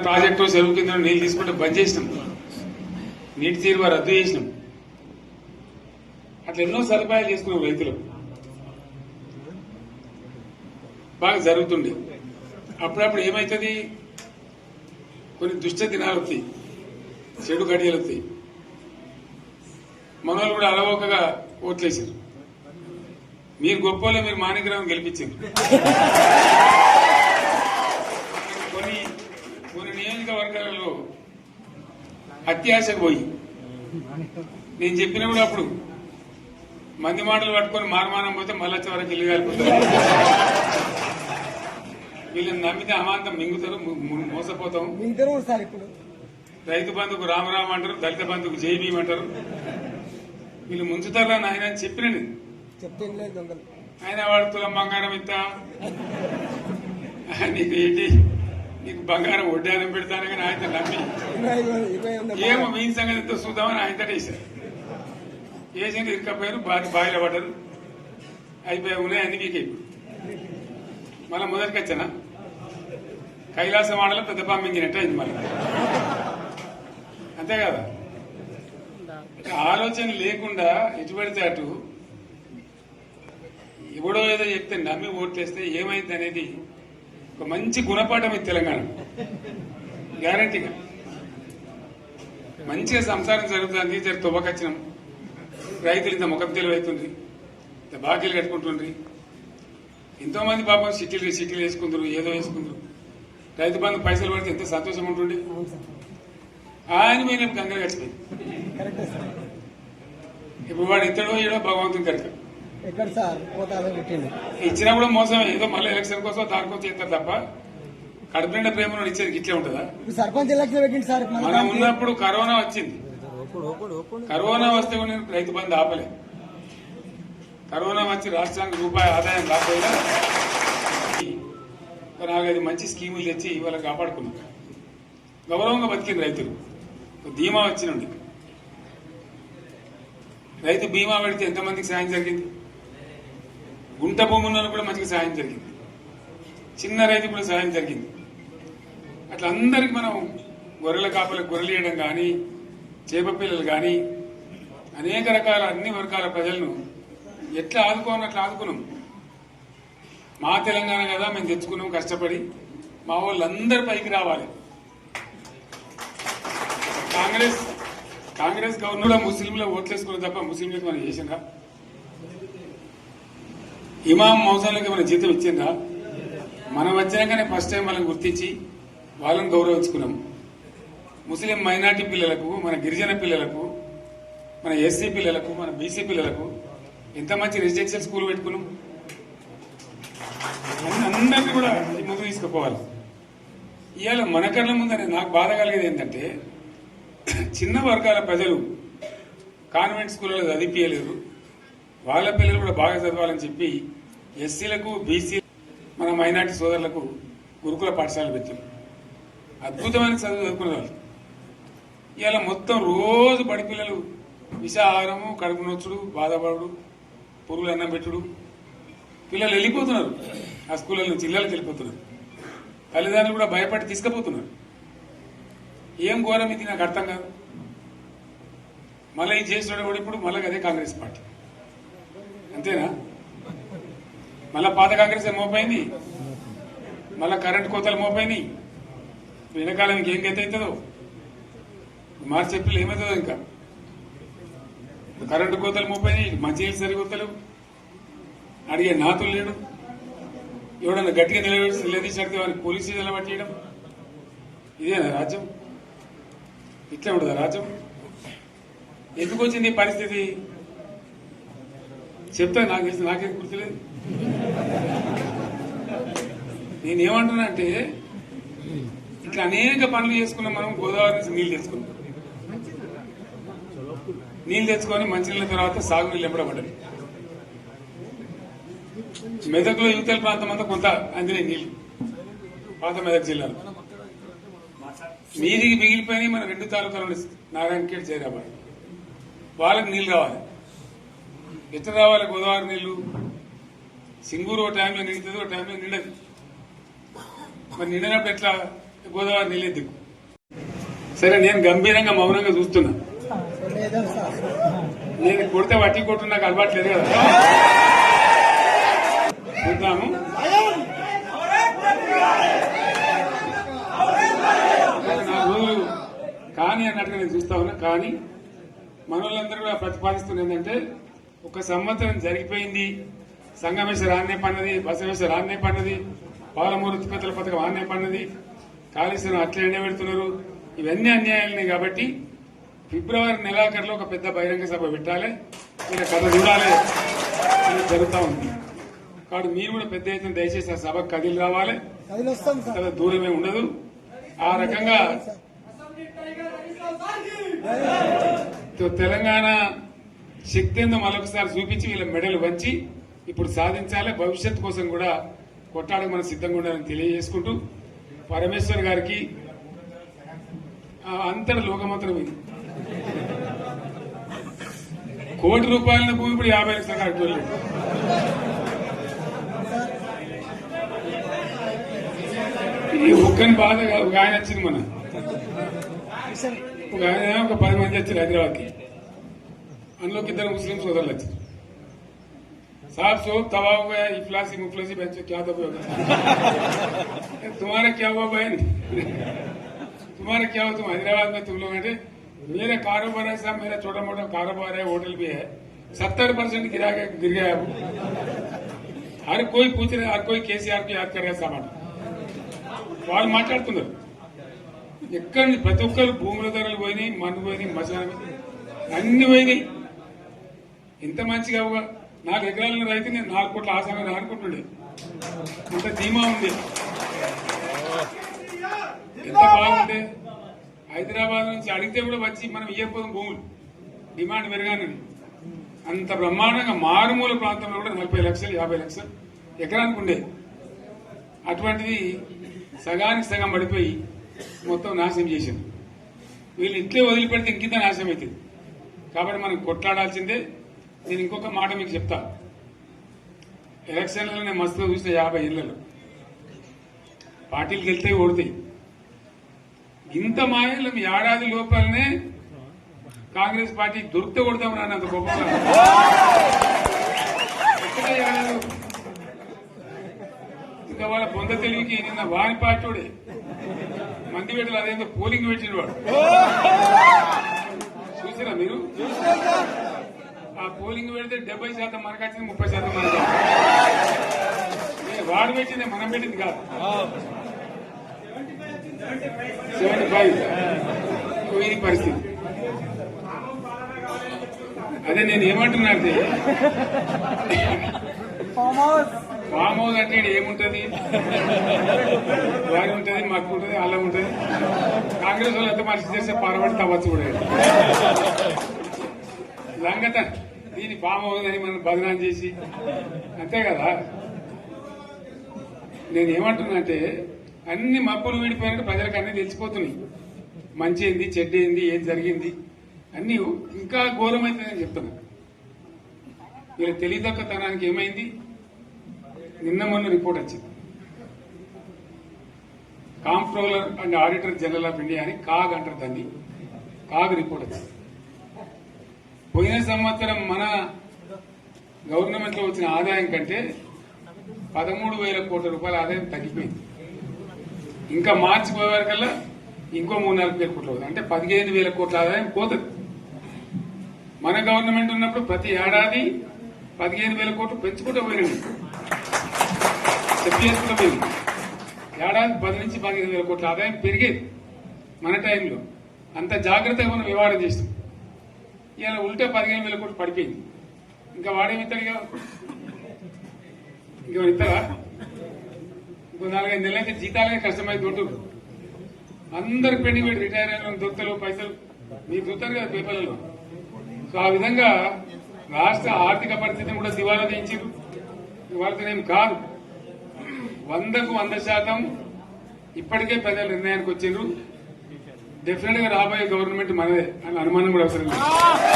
Project చెరువు కింద నీళ్ళు తీసుకుంటే బంద్ చేసినాం, నీటి తీరువ రద్దు చేసినాం. అట్లా ఎన్నో సదుపాయాలు చేసుకున్నాం. రైతులు బాగా జరుగుతుండే. అప్పుడప్పుడు ఏమవుతుంది, కొన్ని దుష్ట దినాలు వస్తాయి, చెడు గడియలు వస్తాయి. మనోళ్ళు కూడా అలవోకగా ఓట్లేసారు. మీరు గొప్పలో మీరు మాణిగ్రహం గెలిపించారు. కొన్ని నియోజకవర్గాలలో అత్యాశకు పోయి నేను చెప్పినప్పుడు అప్పుడు మంది మాటలు పట్టుకొని మారమానం పోతే మళ్ళీ వరకు ఇల్లు కాలిపోతారు. వీళ్ళని నమ్మితే అమాంతం మింగుతారు, మోసపోతాం. రైతు బంధుకు రామరామ అంటారు, దళిత బంధుకు జై భీమ్ అంటారు. వీళ్ళు ముంచుతారా నాయన అని చెప్పినండి. ఆయన వాడు తులం బంగారం ఇంత, నీకు ఏంటి, నీకు బంగారం వడ్డానం పెడతాను కానీ ఆయన నమ్మి ఏమో మీ సంగతి ఎంతో చూద్దామని ఆయన వేశారు. వేసింది ఇరుకపోయారు, బావిలో పడ్డారు, అయిపోయి ఉన్నాయి అన్ని వీకే. మళ్ళీ మొదటికి వచ్చానా కైలాసం ఆడలో పెద్ద పంపించినట్టు అయింది. మళ్ళీ అంతే కదా, ఆలోచన లేకుండా ఎటు పడితే అటు ఎవడో ఏదో చెప్తే నమ్మి ఓట్లేస్తే ఏమైంది అనేది ఒక మంచి గుణపాఠం ఇది తెలంగాణ. గ్యారంటీగా మంచిగా సంసారం జరుగుతుంది. జర తువ్వకచ్చినాం, రైతులు ఇంత ముఖం తెలివైతుంది, ఇంత బాకీలు కట్టుకుంటుండ్రి. ఎంతో మంది పాపం సిటీలు వేసుకుందరు, ఏదో వేసుకుందరు. రైతు బంధు పైసలు పడితే ఎంత సంతోషం ఉంటుండే. ఆయన మీద గంగలు గడిచిపోయింది. ఇప్పుడు వాడు ఇతడో ఏడో భగవంతుని కనుక ఇచ్చినా కూడా మోసం. ఏదో మళ్ళీ ఎలక్షన్ కోసం దానికోసం చేస్తారు తప్ప కడుపు నిండా ప్రేమ ఇచ్చేది ఇట్లే ఉంటుందా? సర్పంచ్ ఎలక్షన్ పెట్టింది సార్. మనం ఉన్నప్పుడు కరోనా వచ్చింది. కరోనా వస్తే కూడా నేను రైతు బంధు ఆపలే. కరోనా వచ్చి రాష్ట్రానికి రూపాయి ఆదాయం రాకపోయినా 4-5 మంచి స్కీములు తెచ్చి వాళ్ళకి కాపాడుకున్నాం. గౌరవంగా బతికింది రైతులు. బీమా వచ్చినండి. రైతు బీమా పెడితే ఎంతమందికి సాయం జరిగింది? గుంట భూములను కూడా మంచిగా సాయం జరిగింది. చిన్న రైతు కూడా సాయం జరిగింది. అట్లా అందరికి మనం గొర్రెల కాపలకు గొర్రెలు వేయడం కానీ, చేప పిల్లలు కానీ, అనేక రకాల అన్ని వర్గాల ప్రజలను ఎట్లా ఆదుకోనట్లు ఆదుకున్నాం. మా తెలంగాణ కదా మేము తెచ్చుకున్నాం కష్టపడి. మా వాళ్ళందరూ పైకి రావాలి. కాంగ్రెస్ గవర్నర్ ముస్లింలో ఓట్లేసుకున్న తప్ప ముస్లింలకు మనం చేసిందా? ఇమాం మౌజన్లకి మన జీతం ఇచ్చిందా? మనం వచ్చినాకనే ఫస్ట్ టైం వాళ్ళని గుర్తించి వాళ్ళని గౌరవించుకున్నాం. ముస్లిం మైనార్టీ పిల్లలకు, మన గిరిజన పిల్లలకు, మన ఎస్సీ పిల్లలకు, మన బీసీ పిల్లలకు ఎంత మంచి రెసిడెన్షియల్ స్కూల్ పెట్టుకున్నాం. అందరినీ కూడా ముందు తీసుకుపోవాలి. ఇవాళ మన కళ్ళ ముందని నాకు బాధ కలిగేది ఏంటంటే, చిన్న వర్గాల ప్రజలు కాన్వెంట్ స్కూళ్ళలో చదివించలేరు. వాళ్ళ పిల్లలు కూడా బాగా చదవాలని చెప్పి ఎస్సీలకు, బీసీ, మన మైనార్టీ సోదరులకు గురుకుల పాఠశాలలు పెట్టారు. అద్భుతమైన చదువు చదువుకునే వాళ్ళు. ఇవాళ మొత్తం రోజు బడి పిల్లలు విషాహారము, కడుపు నొచ్చుడు, బాధపడు, పురుగులు అన్నం పెట్టుడు. పిల్లలు వెళ్ళిపోతున్నారు ఆ స్కూళ్ళ నుంచి, ఇళ్ళకి వెళ్ళిపోతున్నారు. తల్లిదండ్రులు కూడా భయపడి తీసుకుపోతున్నారు. ఏం ఘోరం ఇది నాకు అర్థం కాదు. మళ్ళీ ఇది చేసిన కూడా ఇప్పుడు మళ్ళీ అదే కాంగ్రెస్ పార్టీ. అంతేనా? మళ్ళా పాత కాంగ్రెస్ మోపైంది, మళ్ళా కరెంటు కోతలు మోపైనాయి. వెనకాలం ఇంకేం గతి అవుతుందో మార్చి ఏప్రిల్ ఏమవుతుందో. ఇంకా కరెంటు కోతలు మోపైనాయి, మంచినీళ్ళు సరికొత్తలు, అడిగే నాతులు లేడు. ఎవడన్నా గట్టిగా నిలదీసినట్టు వారికి పోలీసు నిలబట్టేయడం. ఇదేనా రాజ్యం? ఇట్లా ఉంటుందా రాజ్యం? ఎందుకు వచ్చింది ఈ పరిస్థితి చెప్తా. నాకేం గుర్తులేదు. నేనేమంటున్నా అంటే, ఇట్లా అనేక పనులు చేసుకున్నాం మనం. గోదావరి నుంచి నీళ్లు తెచ్చుకున్నాం. నీళ్లు తెచ్చుకొని మంచినీళ్ళ తర్వాత సాగునీళ్ళు ఎంపడబడ్డాయి. మెదక్లో యువతల ప్రాంతం అంతా కొంత అందినాయి నీళ్లు, పాత మెదక్ జిల్లాలో. మీదికి మిగిలిపోయినాయి మన 2 తాలూకాలు, నారాయణఖేడ్, జైరాబాద్. వాళ్ళకి నీళ్లు రావాలి. ఎట్లా రావాలి గోదావరి నీళ్లు? సింగూరు ఒక టైంలో నిండుతుంది, ఒక టైంలో నిండదు. మరి నిండినప్పుడు ఎట్లా గోదావరి నీళ్ళే దిక్కు. సరే, నేను గంభీరంగా మౌనంగా చూస్తున్నా. నేను కొడితే వట్టి కొట్టు నాకు అలవాట్లేదు కదా. చూద్దాము. నా రోజులు కానీ అన్నట్టుగా నేను చూస్తా ఉన్నా. కానీ మనోళ్ళందరూ కూడా ప్రతిపాదిస్తున్న ఏంటంటే, ఒక సంవత్సరం జరిగిపోయింది, సంగమేశ్వర ఆన్నే పన్నది, బసవేశ్వర ఆన్నే పన్నది, పాలమూరు ఉత్పత్తుల పథకం ఆన్నే పన్నది, కాళేశ్వరం అట్లే ఎండబెడుతున్నారు, ఇవన్నీ అన్యాయాలని. కాబట్టి ఫిబ్రవరి నెలాఖరులో ఒక పెద్ద బహిరంగ సభ పెట్టాలి, మీరు కథ చూడాలి అని జరుగుతూ ఉంది. కాబట్టి మీరు కూడా పెద్ద ఎత్తున దయచేసి ఆ సభకు కదిలి రావాలి, చాలా దూరమే ఉండదు. ఆ రకంగా తెలంగాణ శక్తి ఏందో మరొకసారి చూపించి వీళ్ళ మెడలు వంచి ఇప్పుడు సాధించాలి. భవిష్యత్తు కోసం కూడా కొట్టాడకు మనం సిద్ధంగా ఉండాలని తెలియజేసుకుంటూ, పరమేశ్వర్ గారికి అంతటి లోకమంత్రం ఇది. కోటి రూపాయల భూమి ఇప్పుడు 50 లక్షల కట్టుకోలేదు. ఈ ఒక్కని బాధ ఒక ఆయన వచ్చింది, మన ఒక ఆయన ఒక 10 మంది వచ్చారు హైదరాబాద్కి. అందులోకి 2 ముస్లిం సోదరులు వచ్చారు. साहब शोक तबाह हो गया, इफलासी मुफलसी बच्चे क्या दबे होगा। तुम्हारा क्या हुआ बहन, तुम्हारा क्या हुआ, तुम हैदराबाद में तुम लोग हैं। मेरा कारोबार है साहब, मेरा छोटा मोटा कारोबार है, होटल भी है, 70% गिर गया है। हर कोई पूछ रहे, हर कोई केसीआर को याद कर रहे सामान వాళ్ళు మాట్లాడుతున్నారు. ఎక్కడ ప్రతి ఒక్కరు భూముల ధరలు పోయినాయి, మన్ను పోయినాయి, మసాలా అన్ని పోయినాయి. ఎంత మంచిగా 4 ఎకరాల రైతు నేను 4 కోట్ల ఆసాన అనుకుంటుండే, అంత ధీమా ఉంది, ఎంత బాగుండే. హైదరాబాద్ నుంచి అడిగితే కూడా వచ్చి మనం ఇవ్వకపోతాం భూములు, డిమాండ్ పెరగానని. అంత బ్రహ్మాండంగా మారుమూల ప్రాంతంలో కూడా 40 లక్షలు 50 లక్షలు ఎకరానికి ఉండే. అటువంటిది సగానికి సగం పడిపోయి మొత్తం నాశనం చేసింది. వీళ్ళు ఇట్లే వదిలిపెడితే ఇంకింత నాశనం అవుతుంది. కాబట్టి మనం కొట్లాడాల్సిందే. నేను ఇంకొక మాట మీకు చెప్తా. ఎలక్షన్లలో నేను మస్తుగా చూసిన 50 ఏళ్లలో పార్టీలు గెలితే ఓడితాయి. ఇంత మాయలు ఏడాది లోపలనే కాంగ్రెస్ పార్టీ దొరికితే కొడతాం రాని అంత గొప్పగా ఇంకా వాళ్ళ బొంద తెలివికి నిన్న వారి పార్టీ మంది పెట్టాలి, అదేందో పోలింగ్ పెట్టిన వాడు చూసారా మీరు? ఆ పోలింగ్ పెడితే 70% మనకు వచ్చింది, 30% మనకు. వాడు పెట్టింది, మనం పెట్టింది కాదు. 75 ఇది పరిస్థితి. అదే నేను ఏమంటున్నా అంటే, ఫామ్ హౌస్ అంటే ఏముంటది, వారి ఉంటది, మాకు ఉంటది, అల్లం ఉంటది. కాంగ్రెస్ వాళ్ళు ఎంత మనిషి చేస్తే పారబడి తవ్వచ్చు కూడా లంగత. దీన్ని ఫామ్ హౌస్ అని మనం బదనాం చేసి అంతే కదా. నేను ఏమంటున్నా అంటే, అన్ని మబ్బులు వీడిపోయినట్టు ప్రజలకు అన్ని తెలిసిపోతున్నాయి. మంచి ఏంది, చెడ్డ ఏంది, ఏం జరిగింది అన్ని ఇంకా ఘోరమైందని చెప్తున్నా. వీళ్ళ తెలివితక్కువతనానికి ఏమైంది? నిన్న మొన్న రిపోర్ట్ వచ్చింది, comptroller and auditor general of India అని కాగ్ అంటారు దాన్ని. కాగ్ రిపోర్ట్ వచ్చింది. పోయిన సంవత్సరం మన గవర్నమెంట్ లో వచ్చిన ఆదాయం కంటే 13,000 కోట్ల రూపాయల ఆదాయం తగ్గిపోయింది. ఇంకా మార్చి పోయే వరకల్లా ఇంకో 3-4 వేల కోట్లు అవుతుంది. అంటే 15,000 కోట్ల ఆదాయం పోతుంది. మన గవర్నమెంట్ ఉన్నప్పుడు ప్రతి ఏడాది 15,000 కోట్లు పెంచుకుంటూ పోయినండి, చెప్పేసుకుంటూ పోయింది. ఏడాది 10 నుంచి 15,000 కోట్ల ఆదాయం పెరిగేది మన టైంలో. అంత జాగ్రత్తగా మనం వ్యవహారం చేస్తాం. ఇలా ఉల్టా 15,000 కోట్లు పడిపోయింది. ఇంకా వాడేమిస్తాడుగా, ఇంకో ఇస్తారా? ఇంకో 4-5 నెలలైతే జీతాలే కష్టమైతే ఉంటుంది. అందరు పెండింగ్ పెట్టి రిటైర్ అయిన దొరుకుతలు పైసలు మీరు చూస్తారు కదా పేపర్లలో. సో ఆ విధంగా రాష్ట్ర ఆర్థిక పరిస్థితిని కూడా దివాలా తీయించారు. ఇవాళనేం కాదు, 100కు 100% ఇప్పటికే ప్రజల నిర్ణయానికి వచ్చిండ్రు. డెఫినెట్ గా రాబోయే గవర్నమెంట్ మనదే అని అనుమానం కూడా అవసరం లేదు.